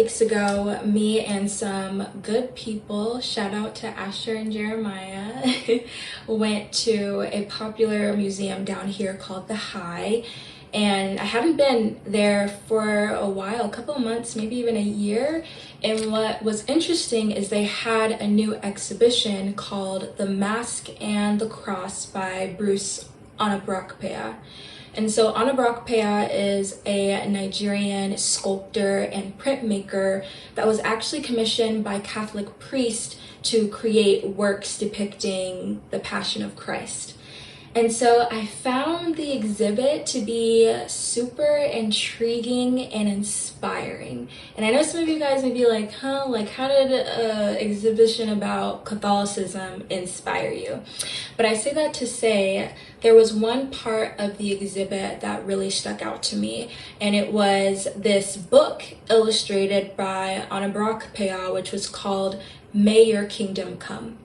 weeks ago, me and some good people, shout out to Asher and Jeremiah, went to a popular museum down here called the High. And I haven't been there for a while, a couple of months, maybe even a year. And what was interesting is they had a new exhibition called The Mask and the Cross by Bruce Onabrakpea. And so Onabrakpea is a Nigerian sculptor and printmaker that was actually commissioned by Catholic priests to create works depicting the Passion of Christ. And so I found the exhibit to be super intriguing and inspiring. And I know some of you guys may be like, like how did an exhibition about Catholicism inspire you? But I say that to say there was one part of the exhibit that really stuck out to me. And it was this book illustrated by Onabrakpea, which was called May Your Kingdom Come.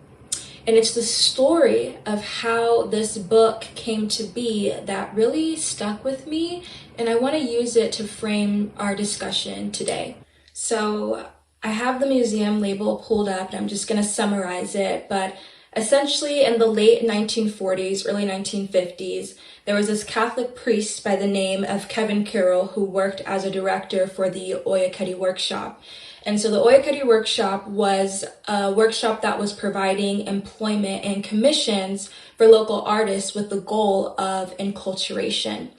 And it's the story of how this book came to be that really stuck with me, and I want to use it to frame our discussion today. So I have the museum label pulled up, and I'm just going to summarize it, but essentially in the late 1940s, early 1950s, there was this Catholic priest by the name of Kevin Carroll who worked as a director for the Oyakedi Workshop. And so the Oyakedi Workshop was a workshop that was providing employment and commissions for local artists with the goal of enculturation.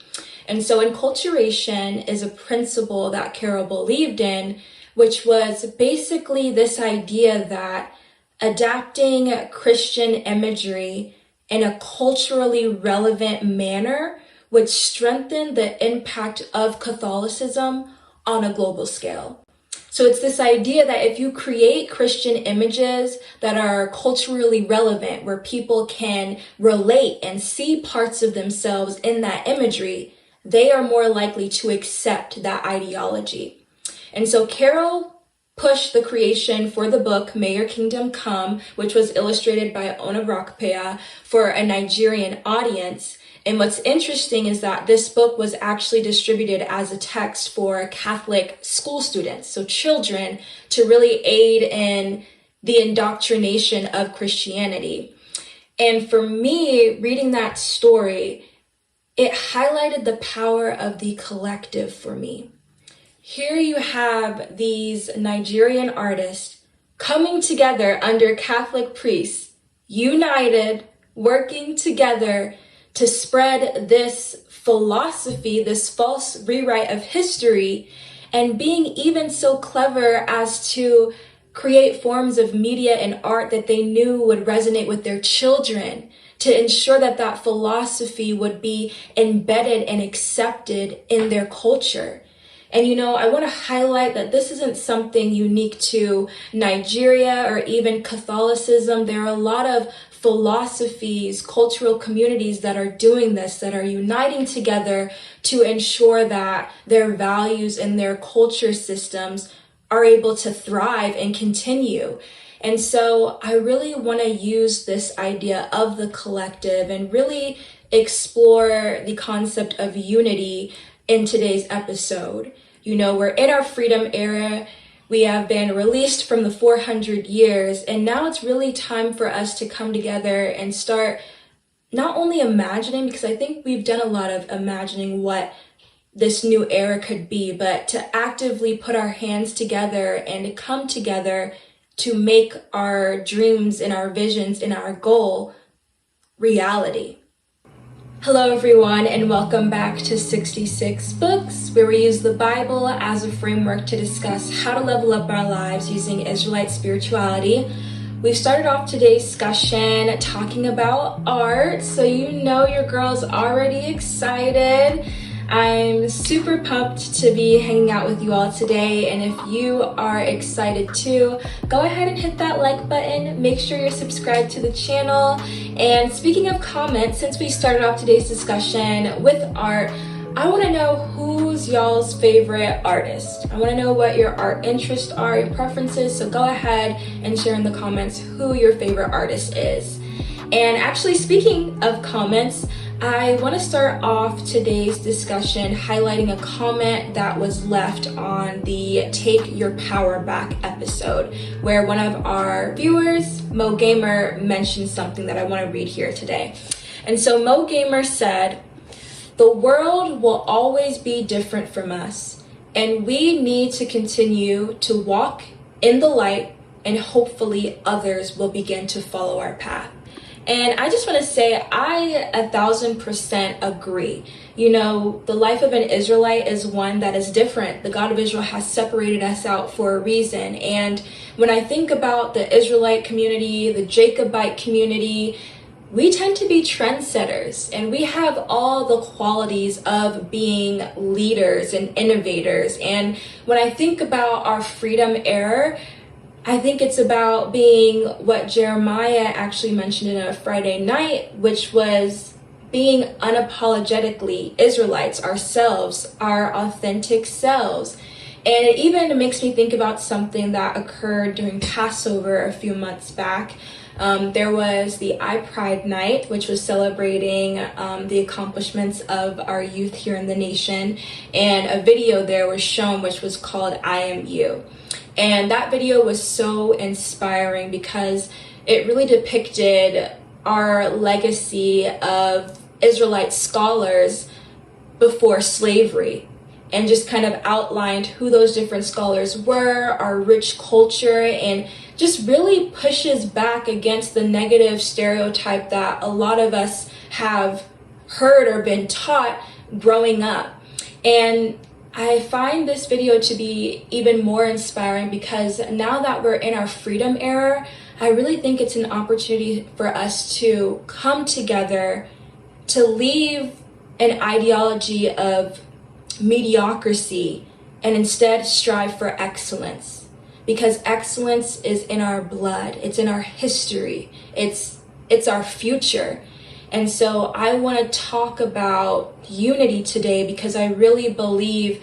And so enculturation is a principle that Carroll believed in, which was basically this idea that adapting Christian imagery in a culturally relevant manner would strengthen the impact of Catholicism on a global scale. So it's this idea that if you create Christian images that are culturally relevant, where people can relate and see parts of themselves in that imagery, they are more likely to accept that ideology. And so Carroll pushed the creation for the book May Your Kingdom Come, which was illustrated by Onabrakpea for a Nigerian audience. And what's interesting is that this book was actually distributed as a text for Catholic school students, so children, to really aid in the indoctrination of Christianity. And for me, reading that story, it highlighted the power of the collective for me. Here you have these Nigerian artists coming together under Catholic priests, united, working together to spread this philosophy, this false rewrite of history, and being even so clever as to create forms of media and art that they knew would resonate with their children, to ensure that that philosophy would be embedded and accepted in their culture. And I want to highlight that this isn't something unique to Nigeria or even Catholicism. There are a lot of philosophies, cultural communities that are doing this, that are uniting together to ensure that their values and their culture systems are able to thrive and continue. And so I really want to use this idea of the collective and really explore the concept of unity in today's episode. We're in our freedom era. We have been released from the 400 years, and now it's really time for us to come together and start not only imagining, because I think we've done a lot of imagining what this new era could be, but to actively put our hands together and to come together to make our dreams and our visions and our goal reality. Hello everyone, and welcome back to 66 Books, where we use the Bible as a framework to discuss how to level up our lives using Israelite spirituality. We started off today's discussion talking about art, so your girl's already excited. I'm super pumped to be hanging out with you all today, and if you are excited too, go ahead and hit that like button. Make sure you're subscribed to the channel. And speaking of comments, since we started off today's discussion with art, I want to know who's y'all's favorite artist. I want to know what your art interests are, your preferences, so go ahead and share in the comments who your favorite artist is. And actually, speaking of comments, I want to start off today's discussion highlighting a comment that was left on the Take Your Power Back episode, where one of our viewers, Mo Gamer, mentioned something that I want to read here today. And so Mo Gamer said, "The world will always be different from us, and we need to continue to walk in the light, and hopefully others will begin to follow our path." And I just want to say, I 1,000% agree. You know, the life of an Israelite is one that is different. The God of Israel has separated us out for a reason. And when I think about the Israelite community, the Jacobite community, we tend to be trendsetters, and we have all the qualities of being leaders and innovators. And when I think about our freedom era, I think it's about being what Jeremiah actually mentioned in a Friday night, which was being unapologetically Israelites, ourselves, our authentic selves. And it even makes me think about something that occurred during Passover a few months back. There was the I Pride Night, which was celebrating the accomplishments of our youth here in the nation. And a video there was shown, which was called I Am You. And that video was so inspiring because it really depicted our legacy of Israelite scholars before slavery, and just kind of outlined who those different scholars were, our rich culture, and just really pushes back against the negative stereotype that a lot of us have heard or been taught growing up. And I find this video to be even more inspiring because now that we're in our freedom era, I really think it's an opportunity for us to come together, to leave an ideology of mediocrity and instead strive for excellence, because excellence is in our blood, it's in our history, it's our future. And so I want to talk about unity today because I really believe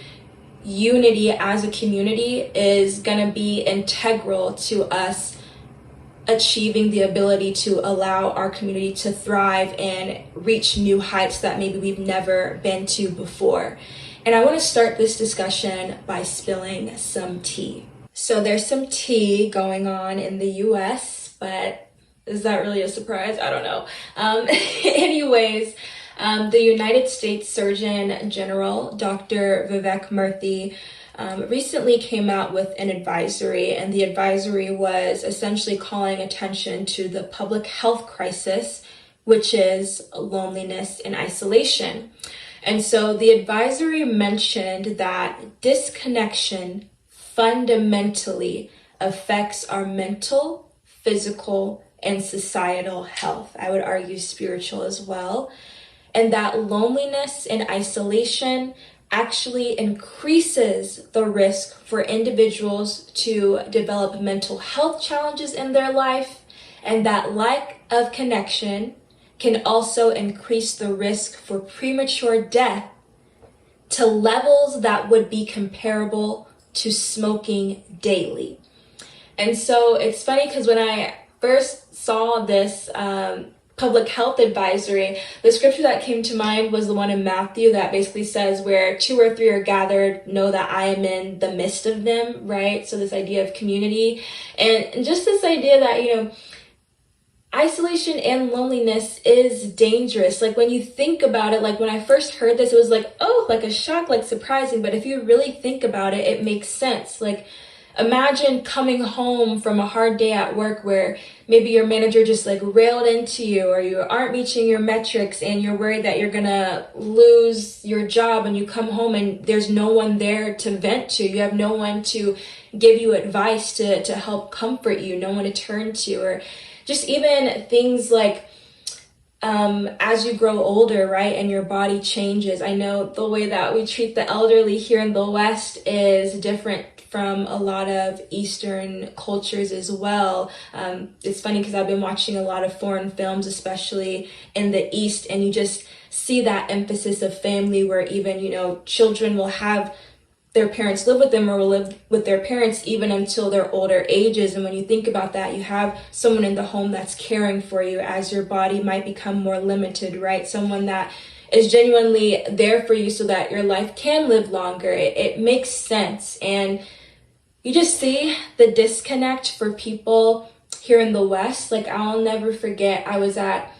unity as a community is going to be integral to us achieving the ability to allow our community to thrive and reach new heights that maybe we've never been to before. And I want to start this discussion by spilling some tea. So there's some tea going on in the US, but is that really a surprise? I don't know. Anyways, the United States Surgeon General, Dr. Vivek Murthy, recently came out with an advisory, and the advisory was essentially calling attention to the public health crisis, which is loneliness and isolation. And so the advisory mentioned that disconnection fundamentally affects our mental, physical, and societal health. I would argue spiritual as well. And that loneliness and isolation actually increases the risk for individuals to develop mental health challenges in their life. And that lack of connection can also increase the risk for premature death to levels that would be comparable to smoking daily. And so it's funny because when I first saw this public health advisory, the scripture that came to mind was the one in Matthew that basically says, where 2 or 3 are gathered, know that I am in the midst of them, right? So this idea of community and just this idea that, you know, isolation and loneliness is dangerous. Like when you think about it, like when I first heard this, it was like, oh, like a shock, like surprising. But if you really think about it, it makes sense. Like imagine coming home from a hard day at work where maybe your manager just like railed into you, or you aren't reaching your metrics and you're worried that you're gonna lose your job, and you come home and there's no one there to vent to. You have no one to give you advice, to help comfort you, no one to turn to. Or just even things like as you grow older, right, and your body changes. I know the way that we treat the elderly here in the West is different from a lot of Eastern cultures as well. It's funny because I've been watching a lot of foreign films, especially in the East, and you just see that emphasis of family where even, you know, children will have their parents live with them or will live with their parents even until their older ages. And when you think about that, you have someone in the home that's caring for you as your body might become more limited, right? Someone that is genuinely there for you so that your life can live longer. It makes sense. And you just see the disconnect for people here in the West. Like, I'll never forget, I was at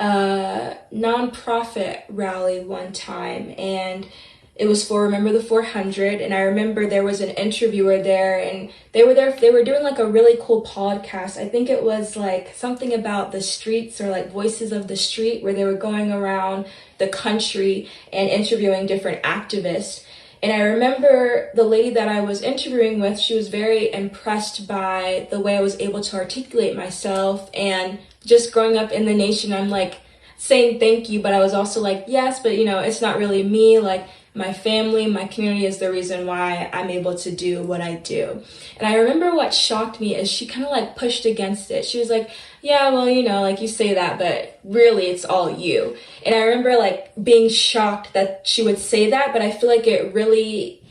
a nonprofit rally one time, and it was for Remember the 400, and I remember there was an interviewer there, and they were doing like a really cool podcast. I think it was like something about the streets, or like Voices of the Street, where they were going around the country and interviewing different activists. And I remember the lady that I was interviewing with, she was very impressed by the way I was able to articulate myself. And just growing up in the nation, I'm like saying thank you, but I was also like, yes, but it's not really me. Like, my family, my community is the reason why I'm able to do what I do. And I remember what shocked me is she kind of like pushed against it. She was like, yeah, well, like you say that, but really it's all you. And I remember like being shocked that she would say that, but I feel like it really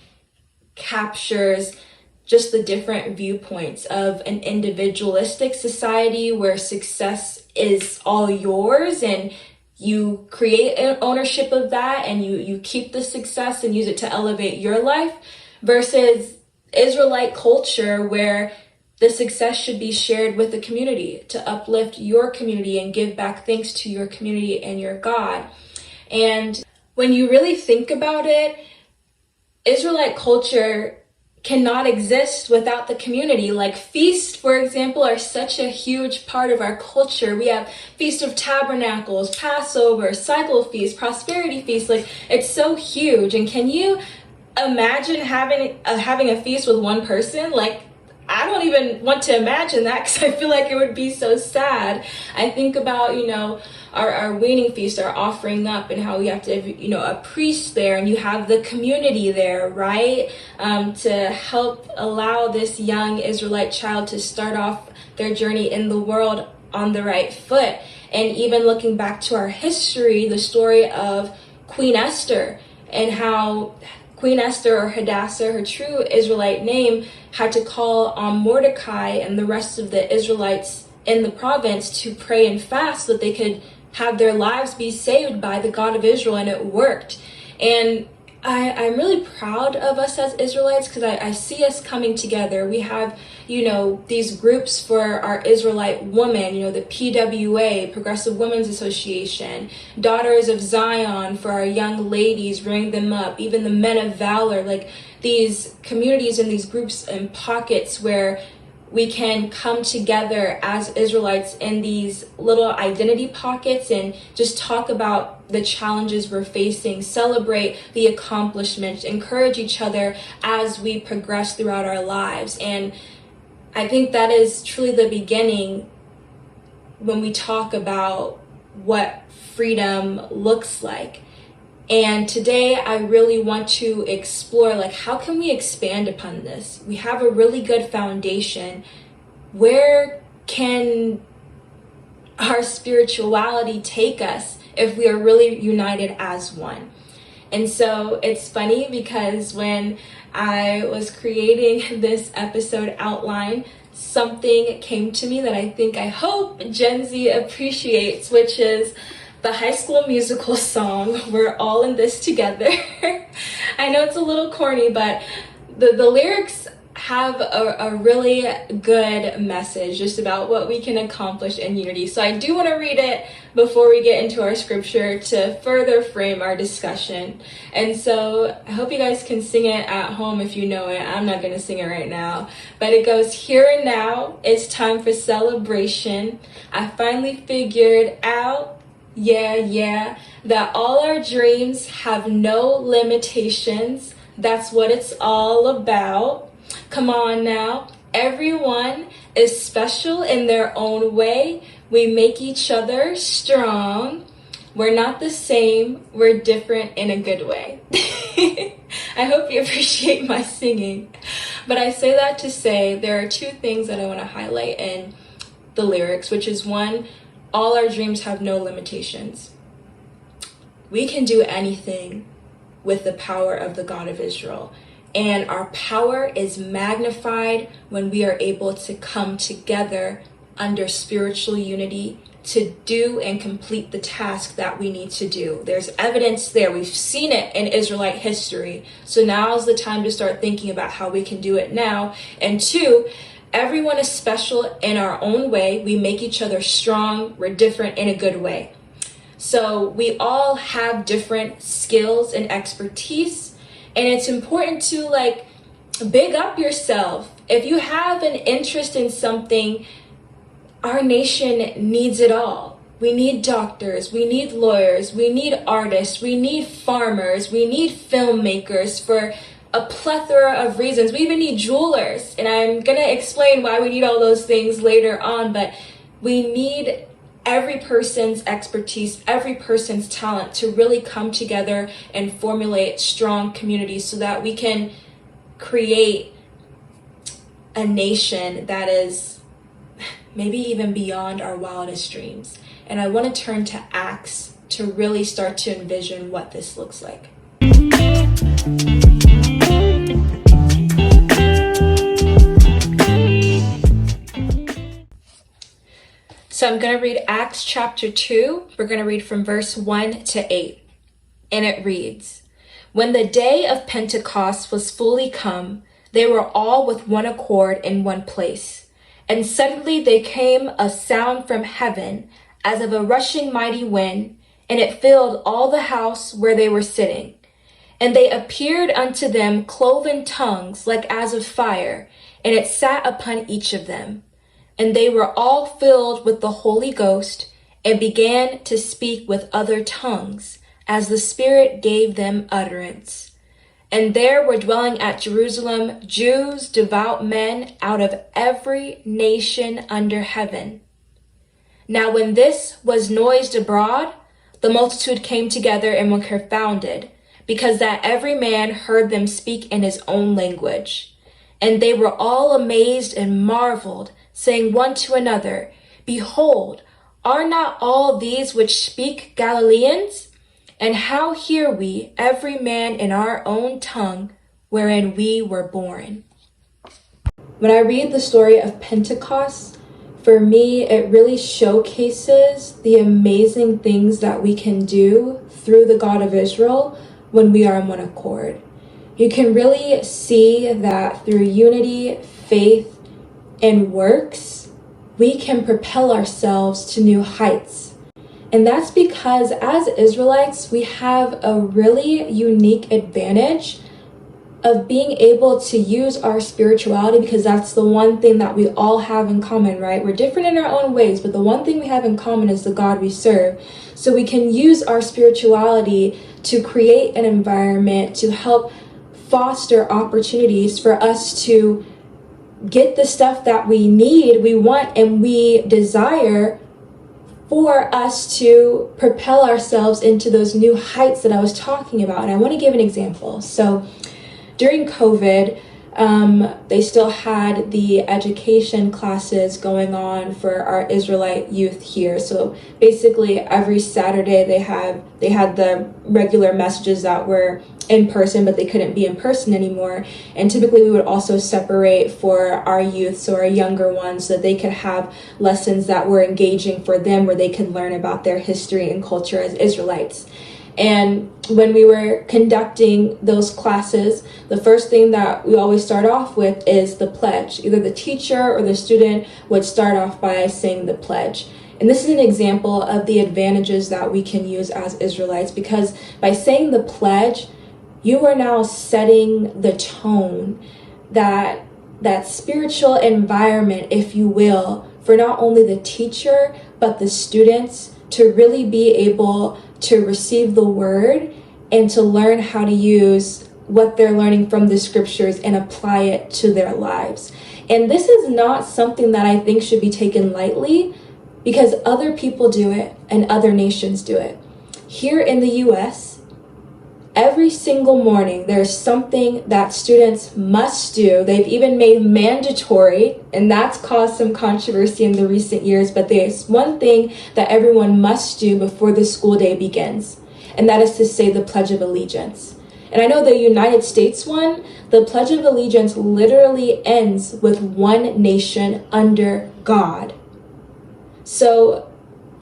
captures just the different viewpoints of an individualistic society where success is all yours, and you create an ownership of that, and you keep the success and use it to elevate your life, versus Israelite culture where the success should be shared with the community to uplift your community and give back thanks to your community and your God. And when you really think about it, Israelite culture cannot exist without the community. Like, feasts, for example, are such a huge part of our culture. We have Feast of Tabernacles, Passover, Cycle Feast, Prosperity Feast. Like, it's so huge. And can you imagine having a feast with one person? Like, I don't even want to imagine that, because I feel like it would be so sad. I think about, our weaning feast, our offering up, and how we have to have, a priest there, and you have the community there, right? To help allow this young Israelite child to start off their journey in the world on the right foot. And even looking back to our history, the story of Queen Esther, and how Queen Esther, or Hadassah, her true Israelite name, had to call on Mordecai and the rest of the Israelites in the province to pray and fast so that they could have their lives be saved by the God of Israel, and it worked. And I'm really proud of us as Israelites, because I see us coming together. We have, these groups for our Israelite women, the PWA, Progressive Women's Association, Daughters of Zion for our young ladies, rearing them up, even the Men of Valor, like these communities and these groups and pockets where we can come together as Israelites in these little identity pockets and just talk about the challenges we're facing, celebrate the accomplishments, encourage each other as we progress throughout our lives. And I think that is truly the beginning when we talk about what freedom looks like. And today I really want to explore, like, how can we expand upon this? We have a really good foundation. Where can our spirituality take us if we are really united as one? And so it's funny, because when I was creating this episode outline, something came to me that I hope Gen Z appreciates, which is the High School Musical song, We're All in This Together. I know it's a little corny, but the lyrics have a really good message just about what we can accomplish in unity. So I do want to read it before we get into our scripture to further frame our discussion. And so I hope you guys can sing it at home if you know it. I'm not going to sing it right now. But it goes, here and now, it's time for celebration. I finally figured out, yeah, that all our dreams have no limitations. That's what it's all about. Come on now. Everyone is special in their own way. We make each other strong. We're not the same. We're different in a good way. I hope you appreciate my singing. But I say that to say there are two things that I want to highlight in the lyrics, which is one, all our dreams have no limitations. We can do anything with the power of the God of Israel. And our power is magnified when we are able to come together under spiritual unity to do and complete the task that we need to do. There's evidence there. We've seen it in Israelite history. So now is the time to start thinking about how we can do it now. And two, everyone is special in our own way. We make each other strong. We're different in a good way. So we all have different skills and expertise. And it's important to big up yourself. If you have an interest in something, our nation needs it all. We need doctors, we need lawyers, we need artists, we need farmers, we need filmmakers for a plethora of reasons. We even need jewelers. And I'm going to explain why we need all those things later on, but we need every person's expertise, every person's talent to really come together and formulate strong communities so that we can create a nation that is maybe even beyond our wildest dreams. And I want to turn to Acts to really start to envision what this looks like. So I'm going to read Acts chapter 2. We're going to read from verse 1 to 8. And it reads, "When the day of Pentecost was fully come, they were all with one accord in one place. And suddenly there came a sound from heaven as of a rushing mighty wind, and it filled all the house where they were sitting. And they appeared unto them cloven tongues like as of fire, and it sat upon each of them. And they were all filled with the Holy Ghost, and began to speak with other tongues, as the Spirit gave them utterance. And there were dwelling at Jerusalem Jews, devout men, out of every nation under heaven. Now when this was noised abroad, the multitude came together and were confounded, because that every man heard them speak in his own language. And they were all amazed and marveled, saying one to another, Behold, are not all these which speak Galileans? And how hear we, every man in our own tongue, wherein we were born?" When I read the story of Pentecost, for me, it really showcases the amazing things that we can do through the God of Israel when we are on one accord. You can really see that through unity, faith, and works, we can propel ourselves to new heights. And that's because as Israelites, we have a really unique advantage of being able to use our spirituality, because that's the one thing that we all have in common, right? We're different in our own ways, but the one thing we have in common is the God we serve. So we can use our spirituality to create an environment to help foster opportunities for us to get the stuff that we need, we want, and we desire for us to propel ourselves into those new heights that I was talking about. And I want to give an example. So during COVID, they still had the education classes going on for our Israelite youth here. So basically every Saturday they had the regular messages that were in person, but they couldn't be in person anymore. And typically we would also separate for our youth, so our younger ones, so that they could have lessons that were engaging for them, where they could learn about their history and culture as Israelites. And when we were conducting those classes, the first thing that we always start off with is the pledge. Either the teacher or the student would start off by saying the pledge. And this is an example of the advantages that we can use as Israelites, because by saying the pledge, you are now setting the tone, that spiritual environment, if you will, for not only the teacher, but the students to really be able to receive the word and to learn how to use what they're learning from the scriptures and apply it to their lives. And this is not something that I think should be taken lightly, because other people do it and other nations do it. Here in the US, every single morning, there's something that students must do. They've even made mandatory, and that's caused some controversy in the recent years, but there's one thing that everyone must do before the school day begins, and that is to say the Pledge of Allegiance. And I know the United States one, the Pledge of Allegiance literally ends with one nation under God. So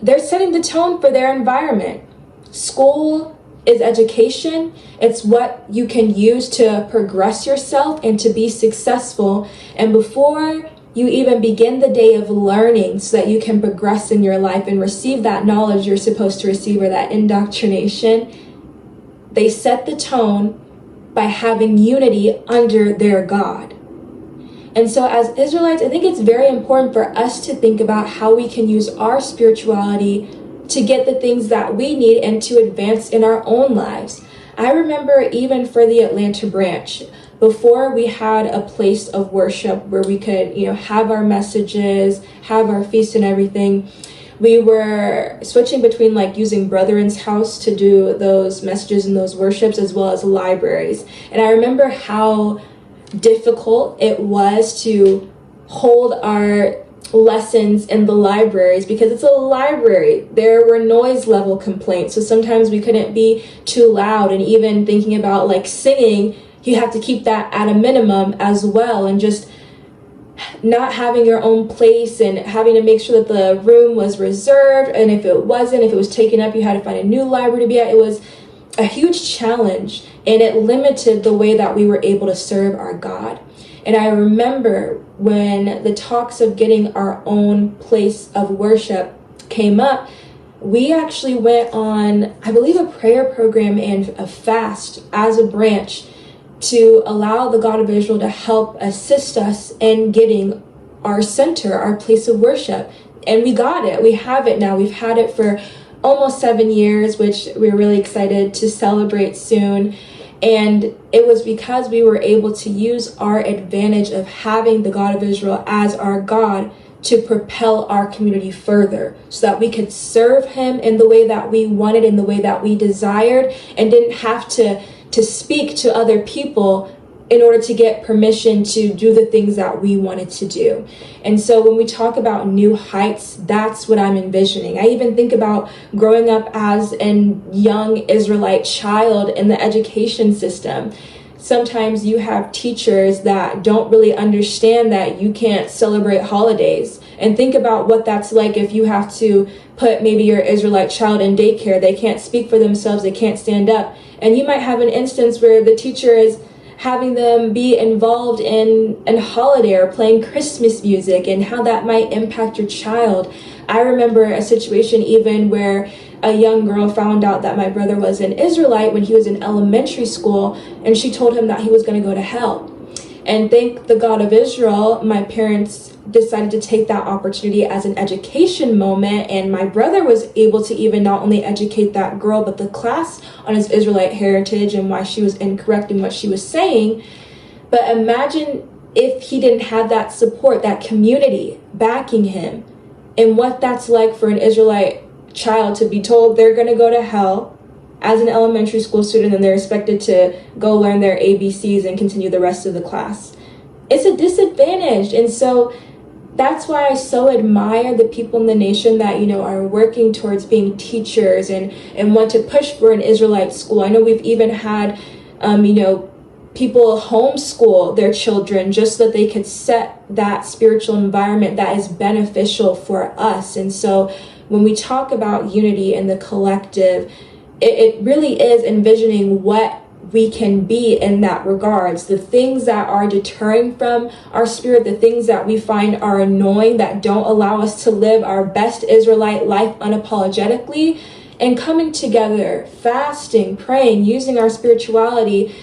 they're setting the tone for their environment. School is education. It's what you can use to progress yourself and to be successful. And before you even begin the day of learning so that you can progress in your life and receive that knowledge you're supposed to receive, or that indoctrination, they set the tone by having unity under their God. And so as Israelites, I think it's very important for us to think about how we can use our spirituality to get the things that we need and to advance in our own lives. I remember even for the Atlanta branch, before we had a place of worship where we could, have our messages, have our feasts and everything, we were switching between using Brethren's house to do those messages and those worships, as well as libraries. And I remember how difficult it was to hold our lessons in the libraries, because it's a library. There were noise level complaints, so sometimes we couldn't be too loud, and even thinking about singing, you have to keep that at a minimum as well, and just not having your own place and having to make sure that the room was reserved, and if it was taken up, you had to find a new library to be at. It was a huge challenge, and it limited the way that we were able to serve our God. And I remember when the talks of getting our own place of worship came up, we actually went on, I believe, a prayer program and a fast as a branch to allow the God of Israel to help assist us in getting our center, our place of worship. And we got it. We have it now. We've had it for almost 7 years, which we're really excited to celebrate soon. And it was because we were able to use our advantage of having the God of Israel as our God to propel our community further, so that we could serve him in the way that we wanted, in the way that we desired, and didn't have to speak to other people in order to get permission to do the things that we wanted to do. And so when we talk about new heights, that's what I'm envisioning. I even think about growing up as a young Israelite child in the education system. Sometimes you have teachers that don't really understand that you can't celebrate holidays. And think about what that's like if you have to put maybe your Israelite child in daycare. They can't speak for themselves, they can't stand up. And you might have an instance where the teacher is having them be involved in a holiday or playing Christmas music, and how that might impact your child. I remember a situation even where a young girl found out that my brother was an Israelite when he was in elementary school, and she told him that he was going to go to hell. And thank the God of Israel, my parents decided to take that opportunity as an education moment, and my brother was able to even not only educate that girl, but the class on his Israelite heritage and why she was incorrect in what she was saying. But imagine if he didn't have that support, that community backing him, and what that's like for an Israelite child to be told they're going to go to hell as an elementary school student, and they're expected to go learn their ABCs and continue the rest of the class. It's a disadvantage. And so that's why I so admire the people in the nation that, are working towards being teachers and want to push for an Israelite school. I know we've even had, people homeschool their children just so that they could set that spiritual environment that is beneficial for us. And so when we talk about unity in the collective, it really is envisioning what we can be in that regards. The things that are deterring from our spirit, the things that we find are annoying, that don't allow us to live our best Israelite life unapologetically, and coming together, fasting, praying, using our spirituality,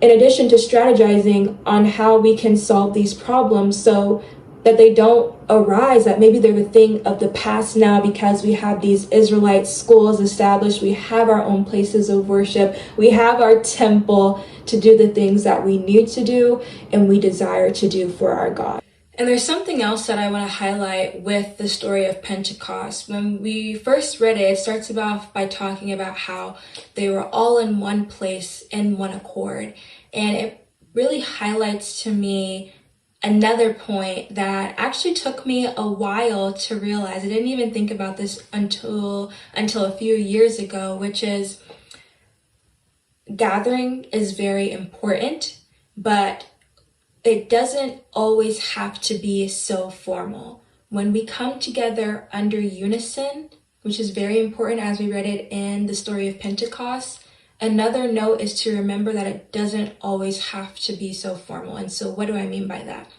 in addition to strategizing on how we can solve these problems so that they don't arise, that maybe they're the thing of the past now because we have these Israelite schools established, we have our own places of worship, we have our temple to do the things that we need to do and we desire to do for our God. And there's something else that I want to highlight with the story of Pentecost. When we first read it, it starts off by talking about how they were all in one place in one accord. And it really highlights to me another point that actually took me a while to realize. I didn't even think about this until a few years ago, which is gathering is very important, but it doesn't always have to be so formal. When we come together under unison, which is very important as we read it in the story of Pentecost, another note is to remember that it doesn't always have to be so formal. And so what do I mean by that?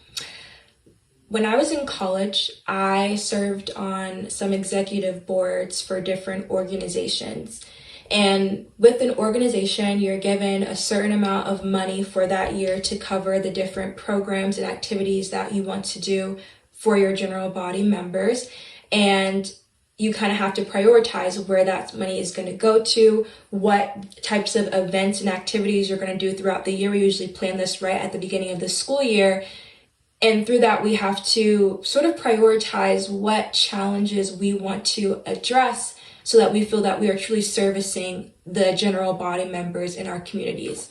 When I was in college, I served on some executive boards for different organizations. And with an organization, you're given a certain amount of money for that year to cover the different programs and activities that you want to do for your general body members. And you kind of have to prioritize where that money is going to go to, what types of events and activities you're going to do throughout the year. We usually plan this right at the beginning of the school year. And through that, we have to sort of prioritize what challenges we want to address so that we feel that we are truly servicing the general body members in our communities.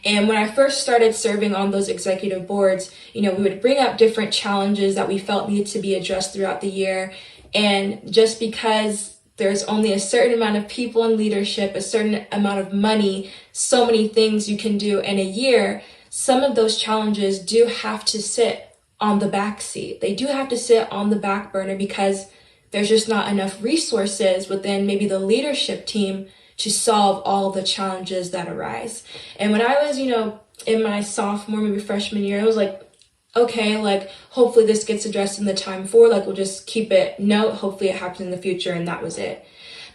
And when I first started serving on those executive boards, we would bring up different challenges that we felt needed to be addressed throughout the year. And just because there's only a certain amount of people in leadership, a certain amount of money, so many things you can do in a year, some of those challenges do have to sit on the back seat. They do have to sit on the back burner because there's just not enough resources within maybe the leadership team to solve all of the challenges that arise. And when I was, in my sophomore, maybe freshman year, I was like, okay, hopefully this gets addressed in the time forward. We'll just keep it note. Hopefully it happens in the future. And that was it.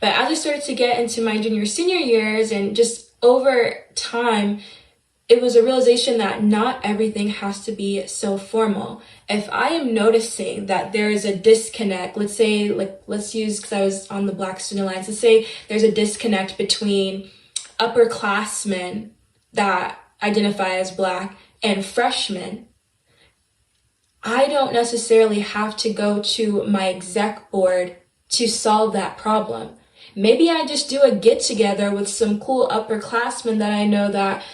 But as I started to get into my junior, senior years and just over time, it was a realization that not everything has to be so formal. If I am noticing that there is a disconnect, let's say, let's use, because I was on the Black Student Alliance, let's say there's a disconnect between upperclassmen that identify as Black and freshmen, I don't necessarily have to go to my exec board to solve that problem. Maybe I just do a get together with some cool upperclassmen that I know that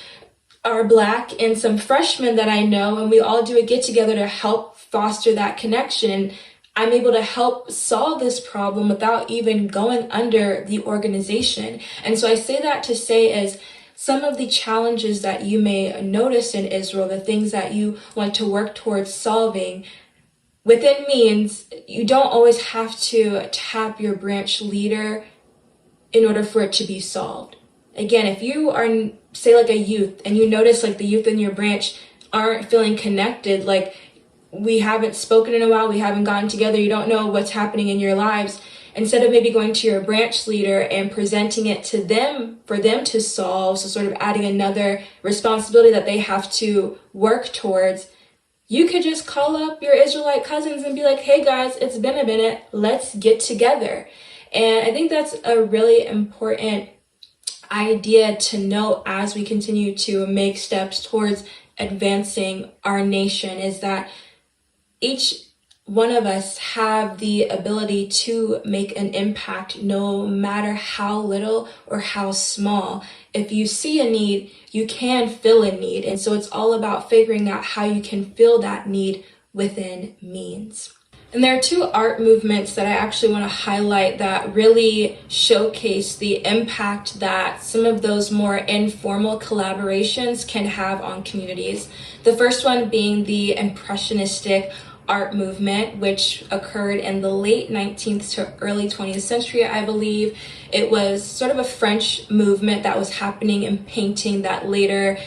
are Black and some freshmen that I know, and we all do a get together to help foster that connection. And I'm able to help solve this problem without even going under the organization. And so I say that to say is some of the challenges that you may notice in Israel, the things that you want to work towards solving, within means you don't always have to tap your branch leader in order for it to be solved. Again, if you are, say, a youth, and you notice the youth in your branch aren't feeling connected, we haven't spoken in a while, we haven't gotten together, you don't know what's happening in your lives, instead of maybe going to your branch leader and presenting it to them for them to solve, so sort of adding another responsibility that they have to work towards, you could just call up your Israelite cousins and be like, hey guys, it's been a minute, let's get together. And I think that's a really important idea to note as we continue to make steps towards advancing our nation, is that each one of us have the ability to make an impact no matter how little or how small. If you see a need, you can fill a need. And so it's all about figuring out how you can fill that need within means. And there are two art movements that I actually want to highlight that really showcase the impact that some of those more informal collaborations can have on communities. The first one being the Impressionistic art movement, which occurred in the late 19th to early 20th century, I believe. It was sort of a French movement that was happening in painting that later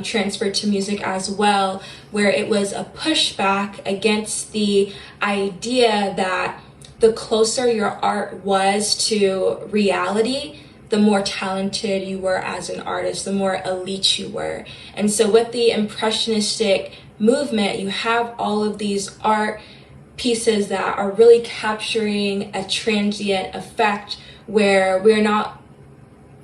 transferred to music as well, where it was a pushback against the idea that the closer your art was to reality, the more talented you were as an artist, the more elite you were. And so with the Impressionistic movement, you have all of these art pieces that are really capturing a transient effect where we're not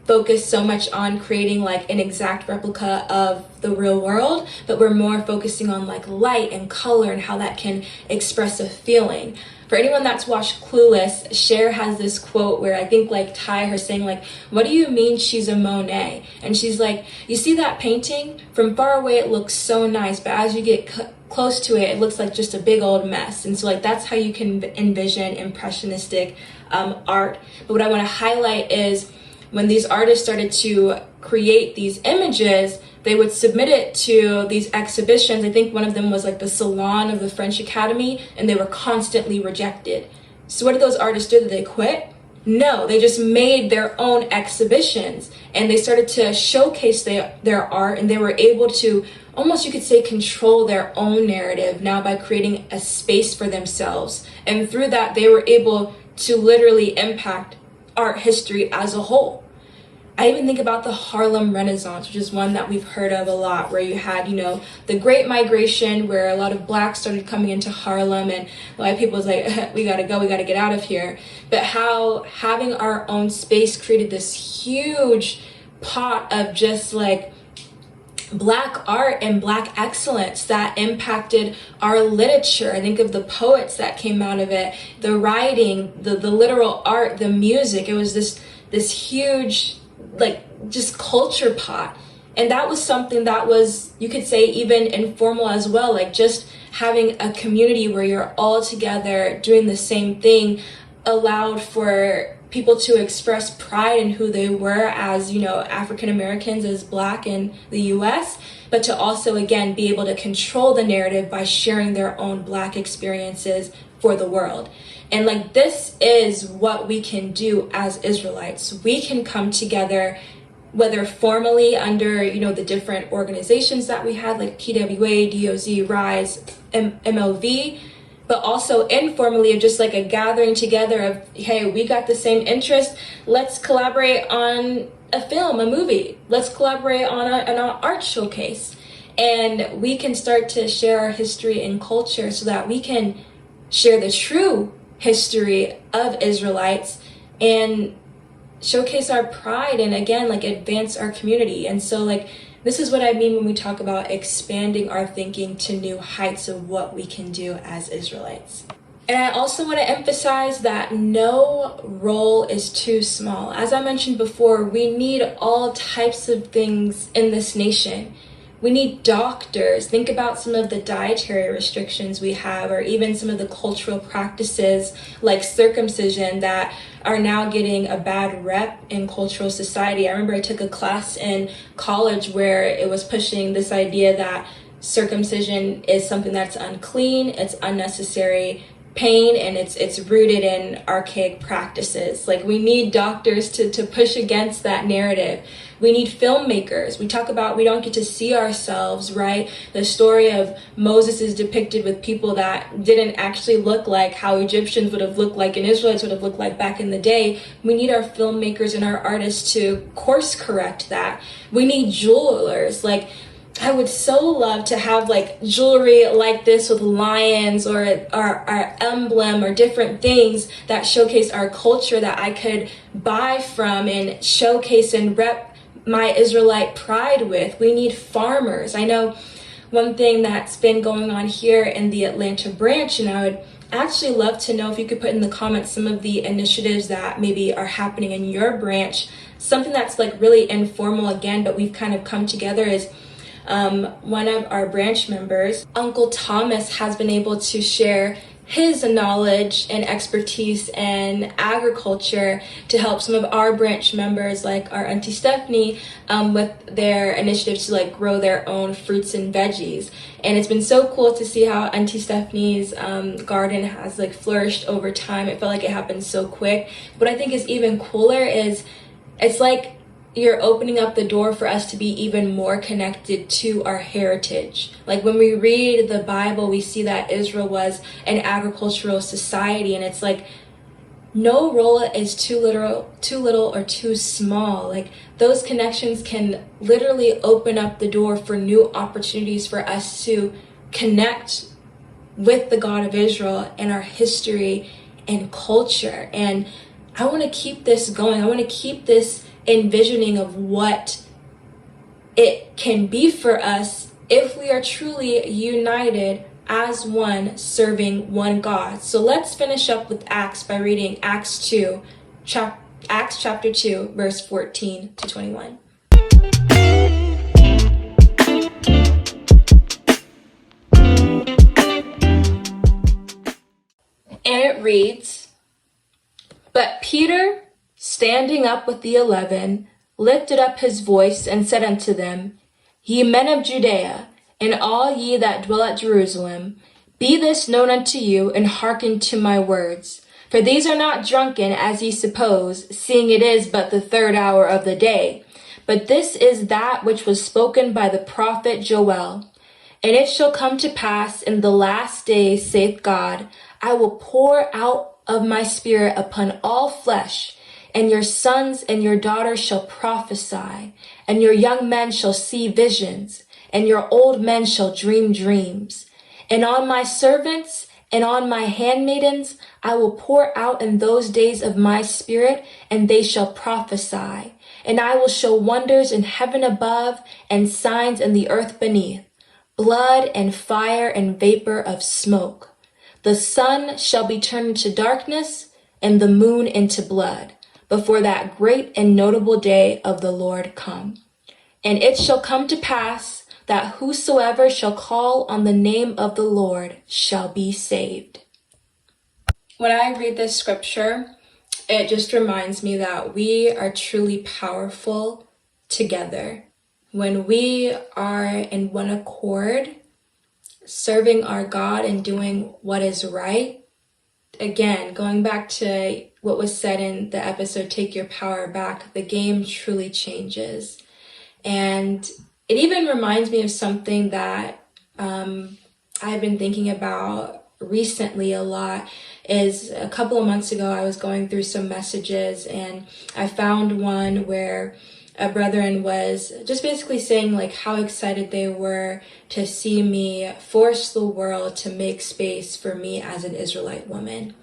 focused so much on creating an exact replica of the real world, but we're more focusing on light and color and how that can express a feeling. For anyone that's watched Clueless, Cher has this quote where I think Ty, her saying what do you mean she's a Monet? And she's like, you see that painting? From far away it looks so nice, but as you get close to it, it looks like just a big old mess. And so that's how you can envision Impressionistic art. But what I want to highlight is when these artists started to create these images, they would submit it to these exhibitions. I think one of them was like the Salon of the French Academy, and they were constantly rejected. So what did those artists do? Did they quit? No, they just made their own exhibitions, and they started to showcase their art, and they were able to almost, you could say, control their own narrative now by creating a space for themselves. And through that, they were able to literally impact art history as a whole. I even think about the Harlem Renaissance, which is one that we've heard of a lot, where you had, the Great Migration, where a lot of blacks started coming into Harlem, and a lot of people was like, we gotta go, we gotta get out of here. But how having our own space created this huge pot of just like Black art and Black excellence that impacted our literature. I think of the poets that came out of it, the writing, the literal art, the music. It was this huge, like, just culture pot. And that was something that was, you could say, even informal as well, like just having a community where you're all together doing the same thing allowed for people to express pride in who they were as, African Americans, as Black in the US, but to also, again, be able to control the narrative by sharing their own Black experiences for the world. And like, this is what we can do as Israelites. We can come together, whether formally under, the different organizations that we had, like PWA, DOZ, RISE, MLV, but also informally of just like a gathering together of, hey, we got the same interest. Let's collaborate on a film, a movie. Let's collaborate on an art showcase. And we can start to share our history and culture so that we can share the true history of Israelites and showcase our pride and, again, like, advance our community. And so, like, this is what I mean when we talk about expanding our thinking to new heights of what we can do as Israelites. And I also want to emphasize that no role is too small. As I mentioned before, we need all types of things in this nation. We need doctors. Think about some of the dietary restrictions we have, or even some of the cultural practices like circumcision that are now getting a bad rep in cultural society. I remember I took a class in college where it was pushing this idea that circumcision is something that's unclean, it's unnecessary pain, and it's rooted in archaic practices. Like, we need doctors to push against that narrative. We need filmmakers. We talk about we don't get to see ourselves, right? The story of Moses is depicted with people that didn't actually look like how Egyptians would have looked like and Israelites would have looked like back in the day. We need our filmmakers and our artists to course correct that. We need jewelers. Like, I would so love to have like jewelry like this with lions or our emblem or different things that showcase our culture that I could buy from and showcase and rep my Israelite pride with. We need farmers. I know one thing that's been going on here in the Atlanta branch, and I would actually love to know if you could put in the comments some of the initiatives that maybe are happening in your branch. Something that's like really informal again, but we've kind of come together is one of our branch members, Uncle Thomas, has been able to share his knowledge and expertise in agriculture to help some of our branch members, like our Auntie Stephanie, with their initiatives to like grow their own fruits and veggies. And it's been so cool to see how Auntie Stephanie's garden has like flourished over time. It felt like it happened so quick. What I think is even cooler is it's like you're opening up the door for us to be even more connected to our heritage. Like, when we read the Bible, we see that Israel was an agricultural society, and it's like no role is too little or too small. Like, those connections can literally open up the door for new opportunities for us to connect with the God of Israel and our history and culture. And I want to keep this going. I want to keep this envisioning of what it can be for us if we are truly united as one, serving one God. So let's finish up with Acts by reading Acts chapter 2, verse 14 to 21. And it reads, "But Peter standing up with the 11, lifted up his voice and said unto them, Ye men of Judea, and all ye that dwell at Jerusalem, be this known unto you, and hearken to my words. For these are not drunken, as ye suppose, seeing it is but the 3rd hour of the day. But this is that which was spoken by the prophet Joel. And it shall come to pass in the last days, saith God, I will pour out of my spirit upon all flesh, and your sons and your daughters shall prophesy, and your young men shall see visions, and your old men shall dream dreams. And on my servants and on my handmaidens I will pour out in those days of my spirit, and they shall prophesy. And I will show wonders in heaven above, and signs in the earth beneath, blood and fire and vapor of smoke. The sun shall be turned into darkness, and the moon into blood, before that great and notable day of the Lord come. And it shall come to pass that whosoever shall call on the name of the Lord shall be saved. When I read this scripture, it just reminds me that we are truly powerful together. When we are in one accord, serving our God and doing what is right. Again, going back to what was said in the episode, Take Your Power Back, the game truly changes. And it even reminds me of something that I've been thinking about recently a lot. Is a couple of months ago, I was going through some messages and I found one where a brethren was just basically saying like how excited they were to see me force the world to make space for me as an Israelite woman.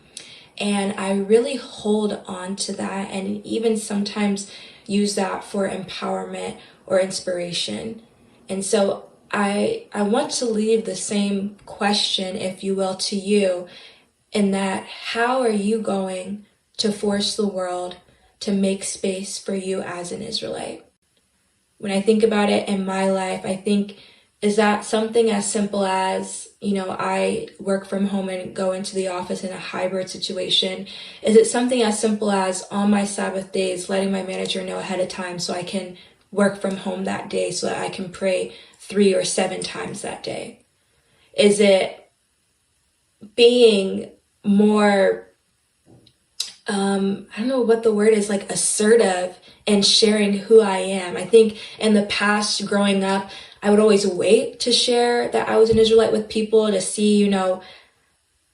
And I really hold on to that and even sometimes use that for empowerment or inspiration. And so I want to leave the same question, if you will, to you, in that how are you going to force the world to make space for you as an Israelite? When I think about it in my life, I think, is that something as simple as, I work from home and go into the office in a hybrid situation? Is it something as simple as on my Sabbath days, letting my manager know ahead of time so I can work from home that day so that I can pray 3 or 7 times that day? Is it being more, I don't know what the word is, like assertive and sharing who I am? I think in the past, growing up, I would always wait to share that I was an Israelite with people to see,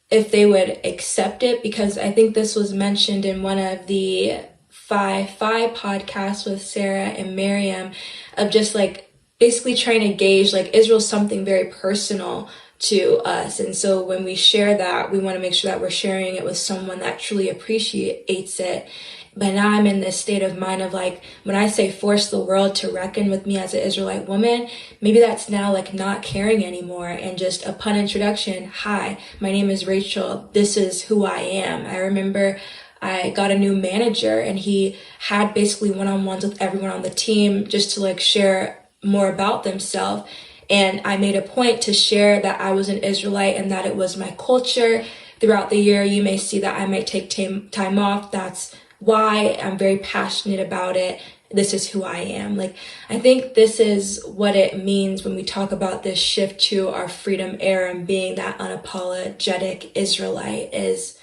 if they would accept it, because I think this was mentioned in one of the 5 podcasts with Sarah and Miriam, of just like basically trying to gauge, like, Israel's something very personal to us. And so when we share that, we want to make sure that we're sharing it with someone that truly appreciates it. But now I'm in this state of mind of like, when I say force the world to reckon with me as an Israelite woman, maybe that's now like not caring anymore. And just upon introduction, hi, my name is Rachel. This is who I am. I remember I got a new manager and he had basically one-on-ones with everyone on the team just to like share more about themselves. And I made a point to share that I was an Israelite and that it was my culture. Throughout the year, you may see that I might take time off. That's why I'm very passionate about it. This is who I am. Like, I think this is what it means when we talk about this shift to our freedom era and being that unapologetic Israelite, is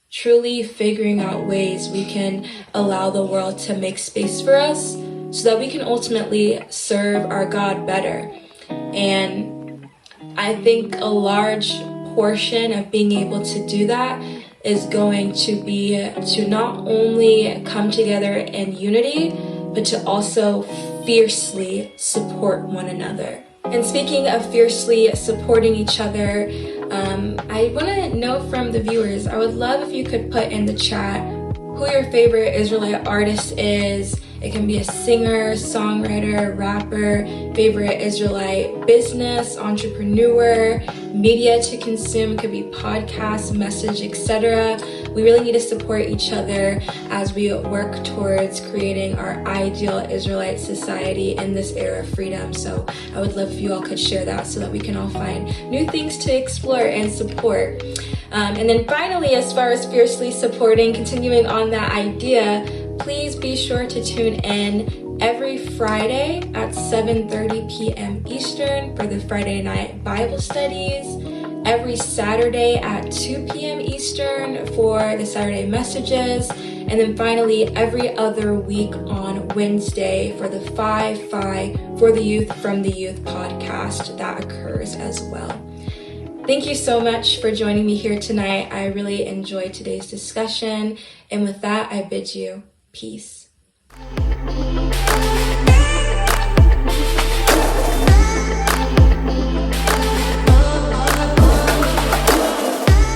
truly figuring out ways we can allow the world to make space for us so that we can ultimately serve our God better. And I think a large portion of being able to do that is going to be to not only come together in unity, but to also fiercely support one another. And speaking of fiercely supporting each other, I want to know from the viewers, I would love if you could put in the chat who your favorite Israelite artist is. It can be a singer, songwriter, rapper, favorite Israelite business, entrepreneur, media to consume, could be podcast, message, etc. We really need to support each other as we work towards creating our ideal Israelite society in this era of freedom. So I would love if you all could share that so that we can all find new things to explore and support. And then finally, as far as fiercely supporting, continuing on that idea, Please be sure to tune in every Friday at 7:30 p.m. Eastern for the Friday night Bible studies, every Saturday at 2 p.m. Eastern for the Saturday messages, and then finally every other week on Wednesday for the 5-5 for the Youth from the Youth podcast that occurs as well. Thank you so much for joining me here tonight. I really enjoyed today's discussion, and with that, I bid you peace.